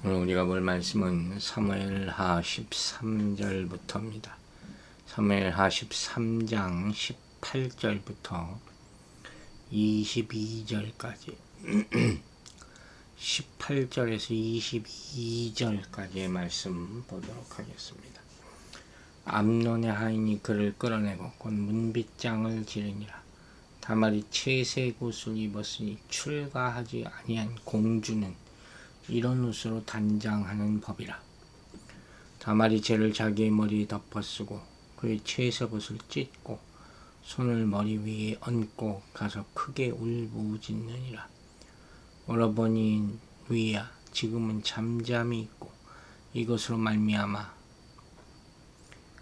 오늘 우리가 볼 말씀은 사무엘하 13절부터입니다. 사무엘하 13장 18절부터 22절까지 18절에서 22절까지의 말씀 보도록 하겠습니다. 암논의 하인이 그를 끌어내고 곧 문빗장을 지르니라. 다말이 채색 옷을 입었으니 출가하지 아니한 공주는 이런 옷으로 단장하는 법이라. 다말이 죄를 자기의 머리에 덮어쓰고 그의 채색 옷을 찢고 손을 머리 위에 얹고 가서 크게 울부짖느니라. 오라버니 위야, 지금은 잠잠히 있고 이것으로 말미암아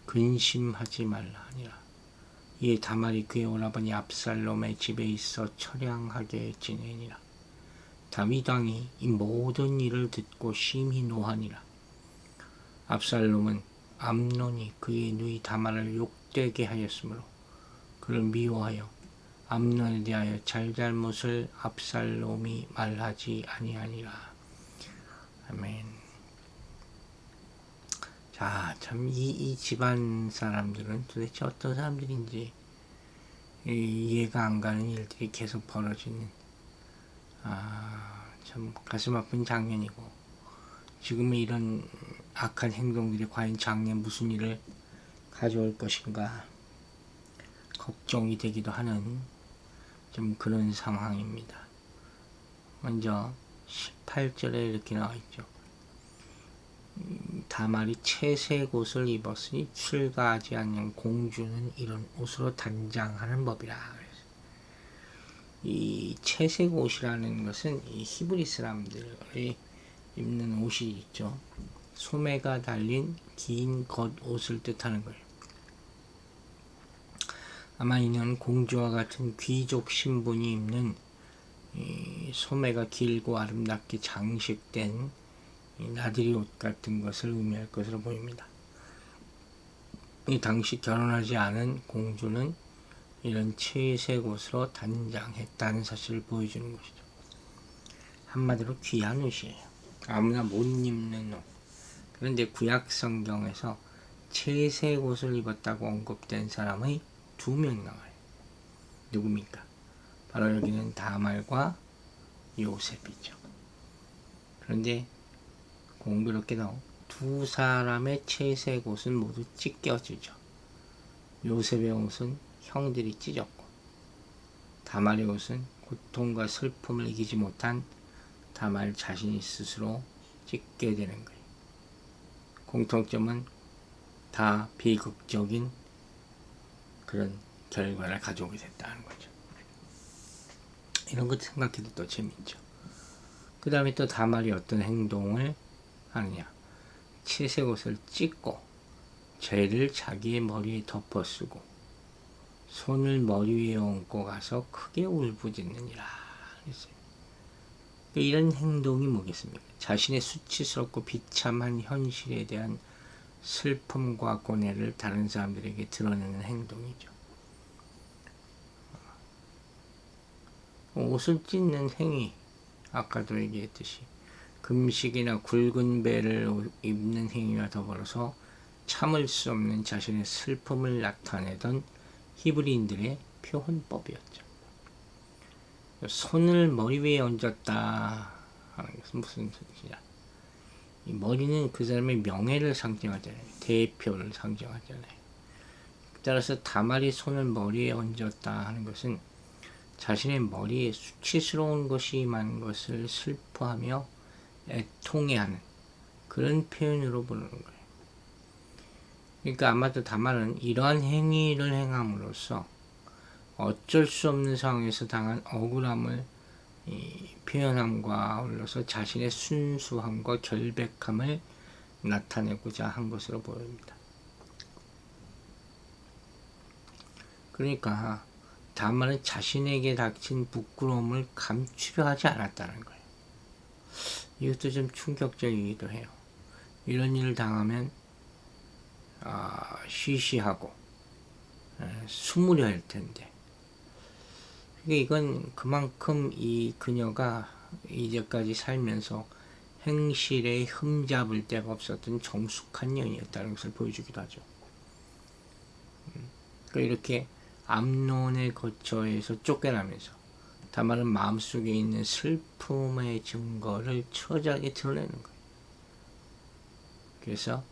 근심하지 말라 하니라. 이에 다말이 그의 오라버니 압살롬의 집에 있어 처량하게 지내니라. 다윗 왕이 이 모든 일을 듣고 심히 노하니라. 압살롬은 암논이 그의 누이 다말을 욕되게 하였으므로 그를 미워하여 암논에 대하여 잘잘못을 압살롬이 말하지 아니하니라. 아멘. 자, 참 이 집안 사람들은 도대체 어떤 사람들인지 이해가 안 가는 일들이 계속 벌어지는 참 가슴 아픈 장면이고, 지금의 이런 악한 행동들이 과연 장래 무슨 일을 가져올 것인가 걱정이 되기도 하는 좀 그런 상황입니다. 먼저 18절에 이렇게 나와 있죠. 다말이 채색 옷을 입었으니 출가하지 않는 공주는 이런 옷으로 단장하는 법이라. 이 채색 옷이라는 것은 이 히브리 사람들이 입는 옷이 있죠. 소매가 달린 긴 겉옷을 뜻하는 거예요. 아마 이는 공주와 같은 귀족 신분이 입는 이 소매가 길고 아름답게 장식된 이 나들이 옷 같은 것을 의미할 것으로 보입니다. 이 당시 결혼하지 않은 공주는 이런 채색 옷으로 단장했다는 사실을 보여주는 것이죠. 한마디로 귀한 옷이에요. 아무나 못 입는 옷. 그런데 구약 성경에서 채색 옷을 입었다고 언급된 사람이 2명 나와요. 누굽니까? 바로 여기는 다말과 요셉이죠. 그런데 공교롭게도 두 사람의 채색 옷은 모두 찢겨지죠. 요셉의 옷은 형들이 찢었고, 다말의 옷은 고통과 슬픔을 이기지 못한 다말 자신이 스스로 찢게 되는 거예요. 공통점은 다 비극적인 그런 결과를 가져오게 됐다는 거죠. 이런 것 생각해도 또 재밌죠. 그 다음에 또 다말이 어떤 행동을 하느냐. 채색 옷을 찢고 죄를 자기의 머리에 덮어쓰고 손을 머리 위에 얹고 가서 크게 울부짖느니라 그랬어요. 이런 행동이 뭐겠습니까? 자신의 수치스럽고 비참한 현실에 대한 슬픔과 고뇌를 다른 사람들에게 드러내는 행동이죠. 옷을 찢는 행위, 아까도 얘기했듯이 금식이나 굵은 배를 입는 행위와 더불어서 참을 수 없는 자신의 슬픔을 나타내던 히브리인들의 표현법이었죠. 손을 머리 위에 얹었다 하는 것은 무슨 뜻이냐. 이 머리는 그 사람의 명예를 상징하잖아요. 대표를 상징하잖아요. 따라서 다말이 손을 머리에 얹었다 하는 것은 자신의 머리에 수치스러운 것이 많은 것을 슬퍼하며 애통해하는 그런 표현으로 부르는 거예요. 그러니까 아마도 다말은 이러한 행위를 행함으로써 어쩔 수 없는 상황에서 당한 억울함을 표현함과 아울러서 자신의 순수함과 결백함을 나타내고자 한 것으로 보입니다. 그러니까 다말은 자신에게 닥친 부끄러움을 감추려 하지 않았다는 거예요. 이것도 좀 충격적이기도 해요. 이런 일을 당하면 쉬쉬하고 숨으려 할 텐데, 이건 그만큼 이 그녀가 이제까지 살면서 행실에 흠잡을 데가 없었던 정숙한 여인이었다는 것을 보여주기도 하죠. 그러니까 이렇게 암논의 거처에서 쫓겨나면서 다말은 마음속에 있는 슬픔의 증거를 처절하게 드러내는 거예요. 그래서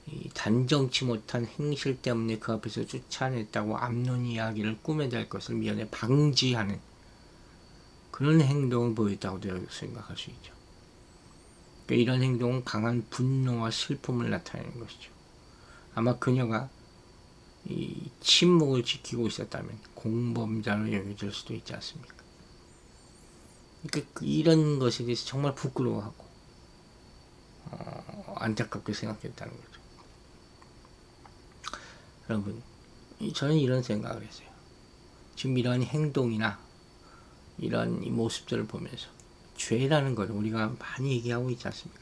이 단정치 못한 행실 때문에 그 앞에서 쫓아냈다고 암논 이야기를 꾸며댈 것을 미연에 방지하는 그런 행동을 보였다고 생각할 수 있죠. 그러니까 이런 행동은 강한 분노와 슬픔을 나타내는 것이죠. 아마 그녀가 이 침묵을 지키고 있었다면 공범자로 여겨질 수도 있지 않습니까? 그러니까 이런 것에 대해서 정말 부끄러워하고 안타깝게 생각했다는 거죠. 여러분, 저는 이런 생각을 했어요. 지금 이런 행동이나 이런 이 모습들을 보면서 죄라는 걸 우리가 많이 얘기하고 있지 않습니까?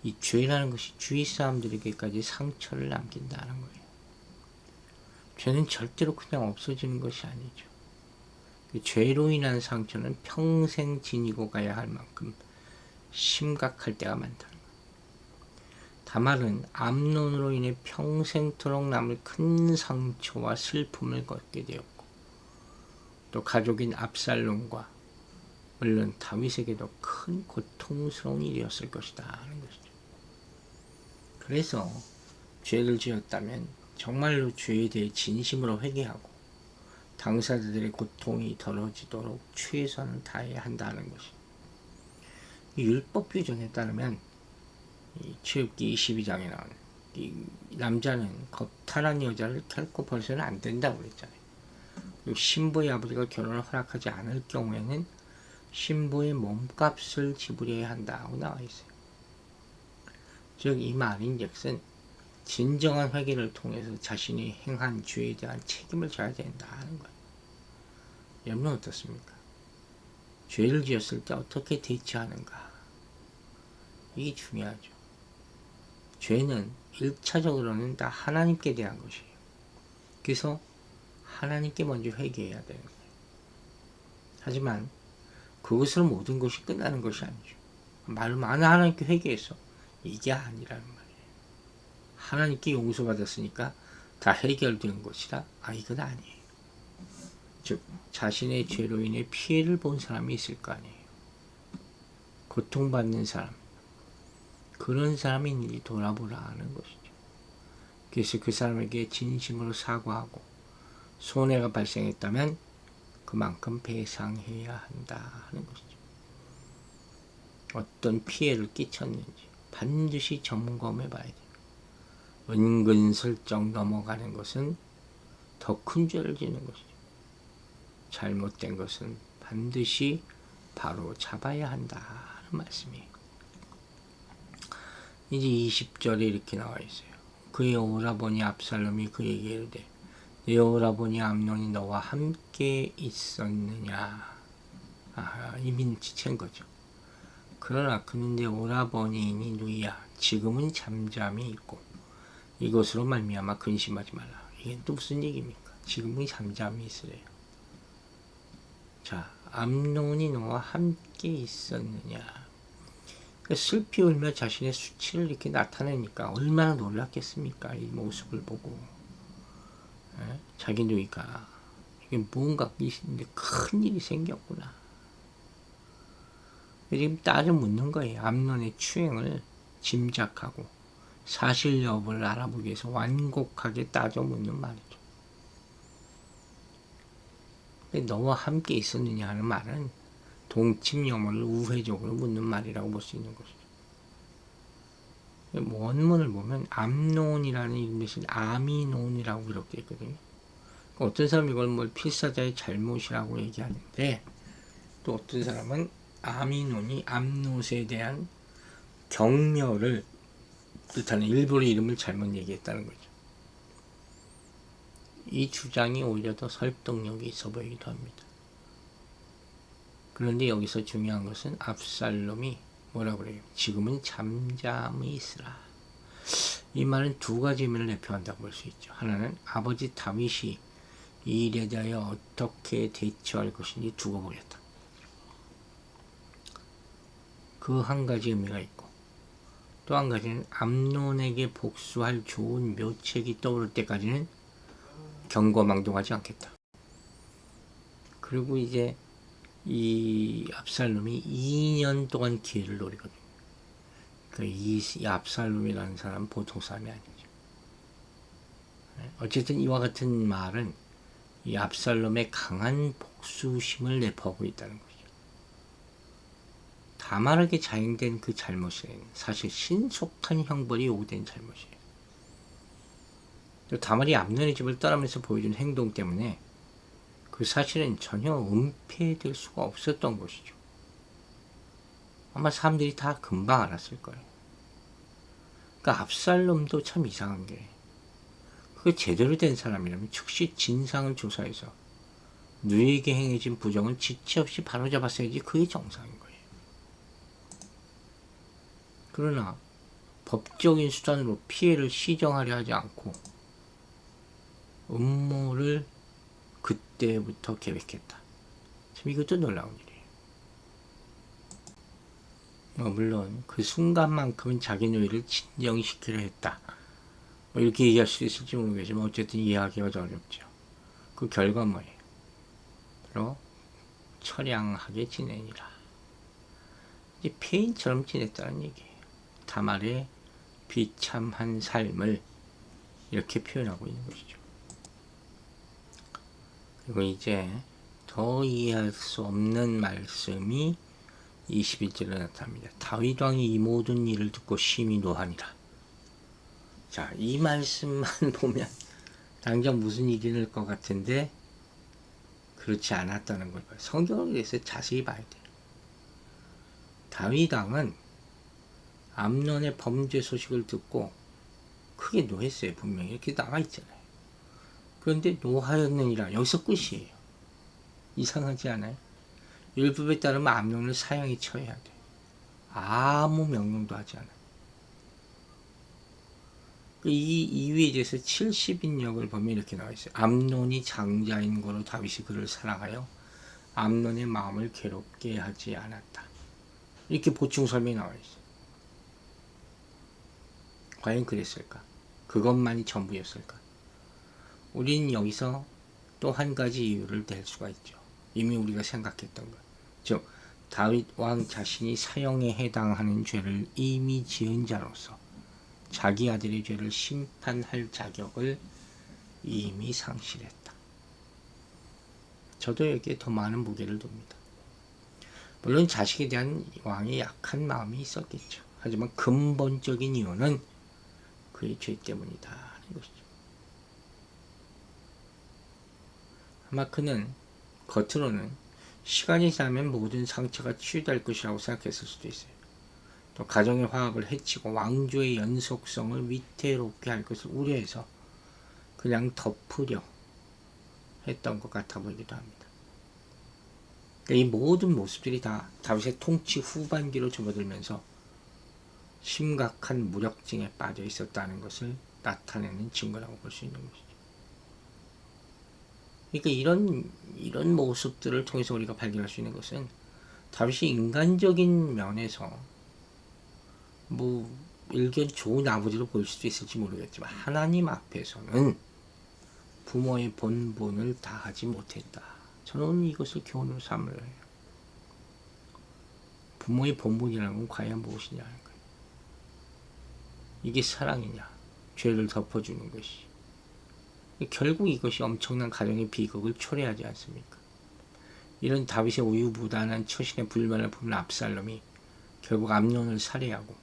이 죄라는 것이 주위 사람들에게까지 상처를 남긴다는 거예요. 죄는 절대로 그냥 없어지는 것이 아니죠. 그 죄로 인한 상처는 평생 지니고 가야 할 만큼 심각할 때가 많다는 거예요. 다말은 암논으로 인해 평생토록 남을 큰 상처와 슬픔을 겪게 되었고 또 가족인 압살롬과 물론 다윗에게도 큰 고통스러운 일이었을 것이다 하는 것이죠. 그래서 죄를 지었다면 정말로 죄에 대해 진심으로 회개하고 당사자들의 고통이 덜어지도록 최선을 다해야 한다는 것이죠. 율법 규정에 따르면 이 출애굽기 22장에 나오는 이 남자는 겁탈한 여자를 결코 벌서는 안 된다고 그랬잖아요. 그리고 신부의 아버지가 결혼을 허락하지 않을 경우에는 신부의 몸값을 지불해야 한다고 나와 있어요. 즉 이 말인즉슨 진정한 회개를 통해서 자신이 행한 죄에 대한 책임을 져야 된다 하는 거예요. 여러분 어떻습니까? 죄를 지었을 때 어떻게 대처하는가? 이게 중요하죠. 죄는 1차적으로는 다 하나님께 대한 것이에요. 그래서 하나님께 먼저 회개해야 되는 거예요. 하지만 그것으로 모든 것이 끝나는 것이 아니죠. 말만 하나님께 회개했어. 이게 아니라는 말이에요. 하나님께 용서받았으니까 다 해결된 것이라 이건 아니에요. 즉 자신의 죄로 인해 피해를 본 사람이 있을 거 아니에요. 고통받는 사람, 그런 사람이 있는지 돌아보라 하는 것이죠. 그래서 그 사람에게 진심으로 사과하고 손해가 발생했다면 그만큼 배상해야 한다 하는 것이죠. 어떤 피해를 끼쳤는지 반드시 점검해 봐야 돼요. 은근슬쩍 넘어가는 것은 더 큰 죄를 지는 것이죠. 잘못된 것은 반드시 바로 잡아야 한다 하는 말씀이에요. 이제 20절에 이렇게 나와 있어요. 그의 오라버니 압살롬이 그에게 이르되 내 오라버니 암논이 너와 함께 있었느냐. 이미 눈치챈 거죠. 그러나 그는 내 오라버니이니 누이야 지금은 잠잠히 있고 이것으로 말미암아 근심하지 말라. 이게 또 무슨 얘기입니까? 지금은 잠잠히 있으래요. 자, 암논이 너와 함께 있었느냐. 그러니까 슬피 울며 자신의 수치를 이렇게 나타내니까 얼마나 놀랐겠습니까? 이 모습을 보고. 자기 누이가 이게 뭔가 큰 일이 생겼구나. 지금 따져 묻는 거예요. 암논의 추행을 짐작하고 사실 여부를 알아보기 위해서 완곡하게 따져 묻는 말이죠. 너와 함께 있었느냐 하는 말은 동침 여부를 우회적으로 묻는 말이라고 볼 수 있는 것이죠. 원문을 보면 암논이라는 이름 대신 아미논이라고 기록되어 있거든요. 어떤 사람은 이걸 필사자의 잘못이라고 얘기하는데 또 어떤 사람은 아미논이 암논에 대한 경멸을 뜻하는 일부러 이름을 잘못 얘기했다는 거죠. 이 주장이 오히려 더 설득력이 있어 보이기도 합니다. 그런데 여기서 중요한 것은 압살롬이 뭐라고 그래요? 지금은 잠잠히 있으라. 이 말은 두 가지 의미를 내포한다고 볼 수 있죠. 하나는 아버지 다윗이 이 일에 대하여 어떻게 대처할 것인지 두고 보겠다. 그 한 가지 의미가 있고, 또 한 가지는 암논에게 복수할 좋은 묘책이 떠오를 때까지는 경거망동하지 않겠다. 그리고 이제 이 압살롬이 2년 동안 기회를 노리거든요. 이 압살롬이라는 사람은 보통 사람이 아니죠. 어쨌든 이와 같은 말은 이 압살롬의 강한 복수심을 내포하고 있다는 거죠. 다말에게 자행된 그 잘못은 사실 신속한 형벌이 요구된 잘못이에요. 또 다말이 암논의 집을 떠나면서 보여준 행동 때문에 그 사실은 전혀 은폐될 수가 없었던 것이죠. 아마 사람들이 다 금방 알았을 거예요. 그러니까 압살롬도 참 이상한 게, 그 제대로 된 사람이라면 즉시 진상을 조사해서 누이에게 행해진 부정은 지체 없이 바로잡았어야지 그게 정상인 거예요. 그러나 법적인 수단으로 피해를 시정하려 하지 않고 음모를 그때부터 계획했다. 참 이것도 놀라운 일이에요. 물론 그 순간만큼은 자기 누이를 진정시키려 했다. 이렇게 얘기할 수 있을지 모르겠지만 어쨌든 이해하기가 어렵죠. 그 결과 뭐예요? 바로 처량하게 지내니라. 이제 폐인처럼 지냈다는 얘기예요. 다말의 비참한 삶을 이렇게 표현하고 있는 것이죠. 그리고 이제 더 이해할 수 없는 말씀이 21절에 나타납니다. 다윗 왕이 이 모든 일을 듣고 심히 노하니라. 자, 이 말씀만 보면 당장 무슨 일이 날 것 같은데 그렇지 않았다는 걸 봐요. 성경을 위해서 자세히 봐야 돼요. 다윗 왕은 암논의 범죄 소식을 듣고 크게 노했어요. 분명히 이렇게 나와 있잖아요. 그런데 노하였느니라. 여기서 끝이에요. 이상하지 않아요? 율법에 따르면 암논을 사형에 처해야 돼. 아무 명령도 하지 않아요. 이 이위에 대해서 70인역을 보면 이렇게 나와 있어요. 암논이 장자인 거로 다윗이 그를 사랑하여 암논의 마음을 괴롭게 하지 않았다. 이렇게 보충 설명이 나와 있어요. 과연 그랬을까? 그것만이 전부였을까? 우린 여기서 또 한 가지 이유를 댈 수가 있죠. 이미 우리가 생각했던 것. 즉, 다윗 왕 자신이 사형에 해당하는 죄를 이미 지은 자로서 자기 아들의 죄를 심판할 자격을 이미 상실했다. 저도 여기에 더 많은 무게를 둡니다. 물론 자식에 대한 왕의 약한 마음이 있었겠죠. 하지만 근본적인 이유는 그의 죄 때문이다 하는 것이죠. 아마 그는 겉으로는 시간이 지나면 모든 상처가 치유될 것이라고 생각했을 수도 있어요. 또 가정의 화합을 해치고 왕조의 연속성을 위태롭게 할 것을 우려해서 그냥 덮으려 했던 것 같아 보이기도 합니다. 이 모든 모습들이 다 다윗의 통치 후반기로 접어들면서 심각한 무력증에 빠져 있었다는 것을 나타내는 증거라고 볼 수 있는 것이죠. 그러니까 이런 모습들을 통해서 우리가 발견할 수 있는 것은 다윗이 인간적인 면에서 일견 좋은 아버지로 보일 수도 있을지 모르겠지만 하나님 앞에서는 부모의 본분을 다하지 못했다. 저는 이것을 교훈으로 삼으려 해요. 부모의 본분이라는 건 과연 무엇이냐 하는 거예요. 이게 사랑이냐, 죄를 덮어주는 것이. 결국 이것이 엄청난 가정의 비극을 초래하지 않습니까? 이런 다윗의 우유부단한 처신의 불만을 품은 압살롬이 결국 암논을 살해하고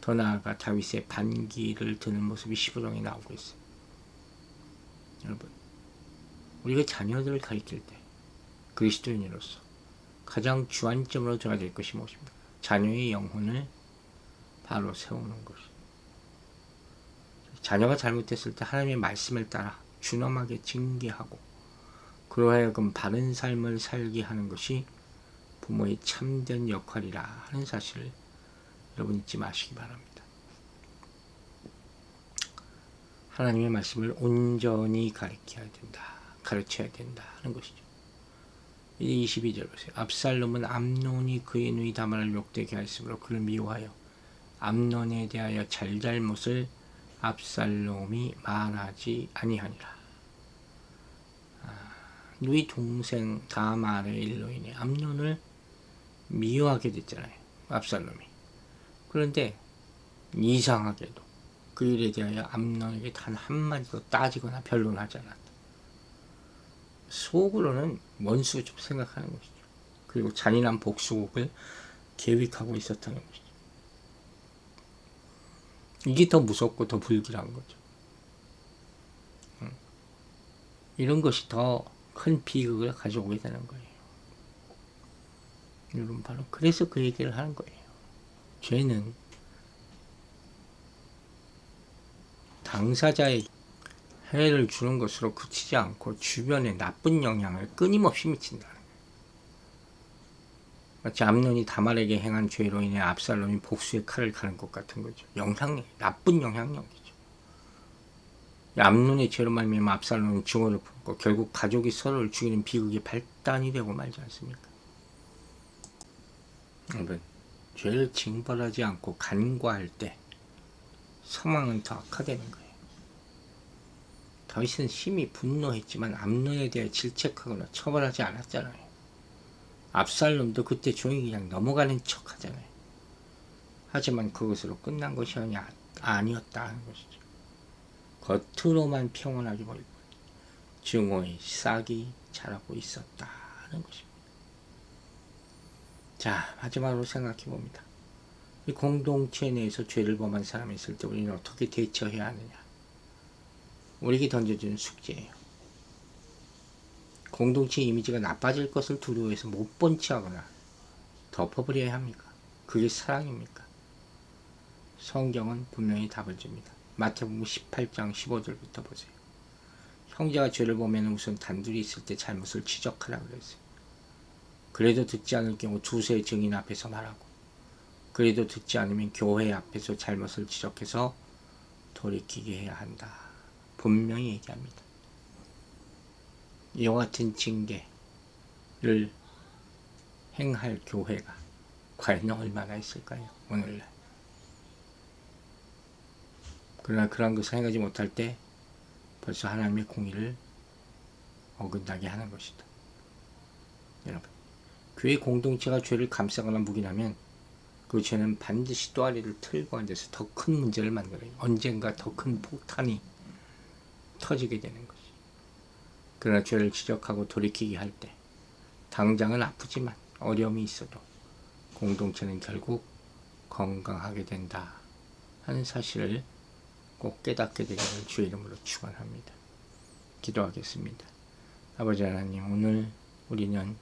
더 나아가 다윗의 반기를 드는 모습이 15장에 나오고 있어요. 여러분, 우리가 자녀들을 가르칠 때 그리스도인으로서 가장 주안점으로 둬야 될 것이 무엇입니까? 자녀의 영혼을 바로 세우는 것이. 자녀가 잘못했을 때 하나님의 말씀을 따라 준엄하게 징계하고 그로 하여금 바른 삶을 살게 하는 것이 부모의 참된 역할이라 하는 사실을 여러분 잊지 마시기 바랍니다. 하나님의 말씀을 온전히 가르쳐야 된다 하는 것이죠. 이제 22절 보세요. 압살롬은 암논이 그의 누이 다말을 욕되게 하였으므로 그를 미워하여 암논에 대하여 잘잘못을 압살롬이 말하지 아니하니라. 누이 동생 다말의 일로 인해 암논을 미워하게 됐잖아요. 압살롬이. 그런데 이상하게도 그 일에 대하여 암논에게 단 한마디도 따지거나 변론하지 않았다. 속으로는 원수 좀 생각하는 것이죠. 그리고 잔인한 복수국을 계획하고 있었다는 것이죠. 이게 더 무섭고 더 불길한 거죠. 이런 것이 더 큰 비극을 가져오게 되는 거예요. 여러분 바로 그래서 그 얘기를 하는 거예요. 죄는 당사자에게 해를 주는 것으로 그치지 않고 주변에 나쁜 영향을 끊임없이 미친다는 거예요. 마치 암논이 다말에게 행한 죄로 인해 압살롬이 복수의 칼을 가는 것 같은 거죠. 영향력, 나쁜 영향력이죠. 암논의 죄로 말미암아 압살롬은 증오를 품고 결국 가족이 서로를 죽이는 비극의 발단이 되고 말지 않습니까? 여러분, 죄를 징벌하지 않고 간과할 때 상황은 더 악화되는 거예요. 다윗은 심히 분노했지만 암논에 대해 질책하거나 처벌하지 않았잖아요. 압살롬도 그때 조용히 그냥 넘어가는 척 하잖아요. 하지만 그것으로 끝난 것이 아니었다 하는 것이죠. 겉으로만 평온하게 보이고 증오의 싹이 자라고 있었다는 것입니다. 자, 마지막으로 생각해 봅니다. 이 공동체 내에서 죄를 범한 사람이 있을 때 우리는 어떻게 대처해야 하느냐. 우리에게 던져주는 숙제예요. 공동체 이미지가 나빠질 것을 두려워해서 못 본 척하거나 덮어버려야 합니까? 그게 사랑입니까? 성경은 분명히 답을 줍니다. 마태복음 18장 15절부터 보세요. 형제가 죄를 보면 우선 단둘이 있을 때 잘못을 지적하라고 그랬어요. 그래도 듣지 않을 경우 두세 증인 앞에서 말하고, 그래도 듣지 않으면 교회 앞에서 잘못을 지적해서 돌이키게 해야 한다. 분명히 얘기합니다. 이와 같은 징계를 행할 교회가 과연 얼마나 있을까요? 오늘날. 그러나 그러한 것을 행하지 못할 때 벌써 하나님의 공의를 어긋나게 하는 것이다. 여러분, 교회 공동체가 죄를 감싸거나 묵인하면 그 죄는 반드시 또아리를 틀고 앉아서 더 큰 문제를 만들어요. 언젠가 더 큰 폭탄이 터지게 되는 것이. 그러나 죄를 지적하고 돌이키게 할 때 당장은 아프지만 어려움이 있어도 공동체는 결국 건강하게 된다 하는 사실을 꼭 깨닫게 되기를 주의 이름으로 축원합니다. 기도하겠습니다. 아버지 하나님, 오늘 우리는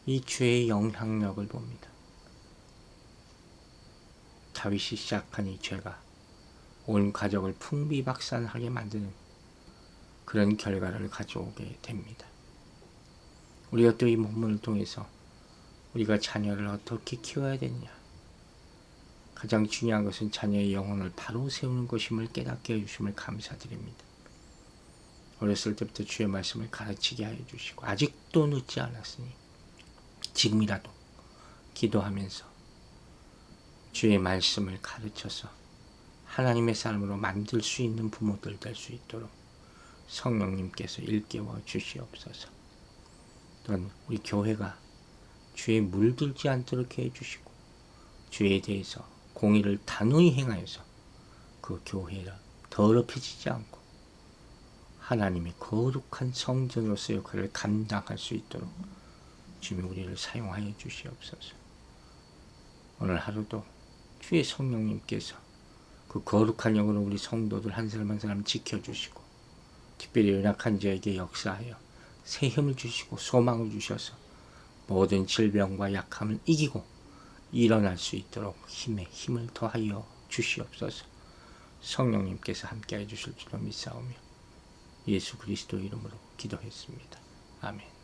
이 죄의 영향력을 봅니다. 다윗이 시작한 이 죄가 온 가족을 풍비박산하게 만드는 그런 결과를 가져오게 됩니다. 우리가 또 이 본문을 통해서 우리가 자녀를 어떻게 키워야 되느냐, 가장 중요한 것은 자녀의 영혼을 바로 세우는 것임을 깨닫게 해주심을 감사드립니다. 어렸을 때부터 주의 말씀을 가르치게 하여 주시고 아직도 늦지 않았으니 지금이라도 기도하면서 주의 말씀을 가르쳐서 하나님의 사람으로 만들 수 있는 부모들 될 수 있도록 성령님께서 일깨워 주시옵소서. 또한 우리 교회가 주에 물들지 않도록 해주시고 주에 대해서 공의를 단호히 행하여서 그 교회가 더럽혀지지 않고 하나님의 거룩한 성전으로서 역할을 감당할 수 있도록 주님 우리를 사용하여 주시옵소서. 오늘 하루도 주의 성령님께서 그 거룩한 영으로 우리 성도들 한 사람 한 사람 지켜주시고 특별히 연약한 자에게 역사하여 새 힘을 주시고 소망을 주셔서 모든 질병과 약함을 이기고 일어날 수 있도록 힘에 힘을 더하여 주시옵소서. 성령님께서 함께해 주실 줄로 믿사오며 예수 그리스도 이름으로 기도했습니다. 아멘.